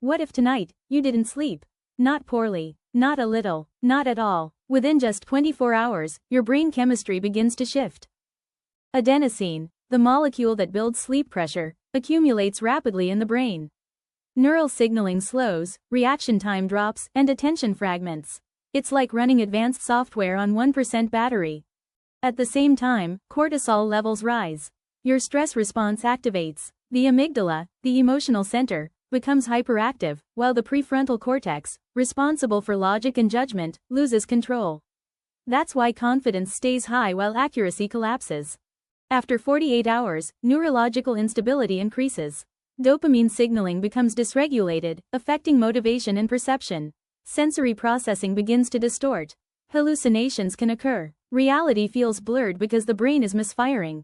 What if tonight, you didn't sleep? Not poorly, not a little, not at all. Within just 24 hours, your brain chemistry begins to shift. Adenosine, the molecule that builds sleep pressure, accumulates rapidly in the brain. Neural signaling slows, reaction time drops, and attention fragments. It's like running advanced software on 1% battery. At the same time, cortisol levels rise. Your stress response activates. The amygdala, the emotional center, becomes hyperactive, while the prefrontal cortex, responsible for logic and judgment, loses control. That's why confidence stays high while accuracy collapses. After 48 hours, neurological instability increases. Dopamine signaling becomes dysregulated, affecting motivation and perception. Sensory processing begins to distort. Hallucinations can occur. Reality feels blurred because the brain is misfiring.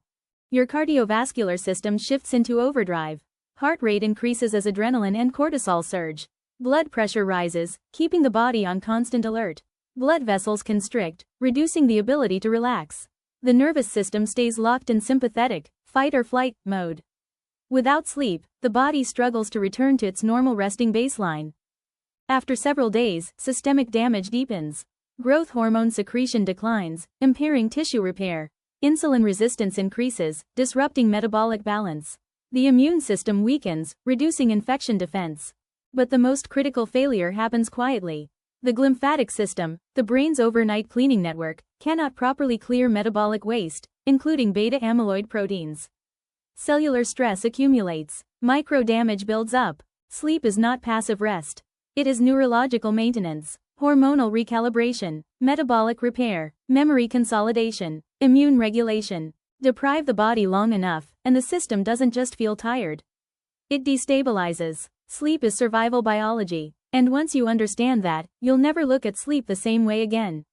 Your cardiovascular system shifts into overdrive. Heart rate increases as adrenaline and cortisol surge. Blood pressure rises, keeping the body on constant alert. Blood vessels constrict, reducing the ability to relax. The nervous system stays locked in sympathetic, fight or flight, mode. Without sleep, the body struggles to return to its normal resting baseline. After several days, systemic damage deepens. Growth hormone secretion declines, impairing tissue repair. Insulin resistance increases, disrupting metabolic balance. The immune system weakens, reducing infection defense. But the most critical failure happens quietly. The glymphatic system, the brain's overnight cleaning network, cannot properly clear metabolic waste, including beta-amyloid proteins. Cellular stress accumulates. Micro-damage builds up. Sleep is not passive rest. It is neurological maintenance, hormonal recalibration, metabolic repair, memory consolidation, immune regulation. Deprive the body long enough, and the system doesn't just feel tired. It destabilizes. Sleep is survival biology, and once you understand that, you'll never look at sleep the same way again.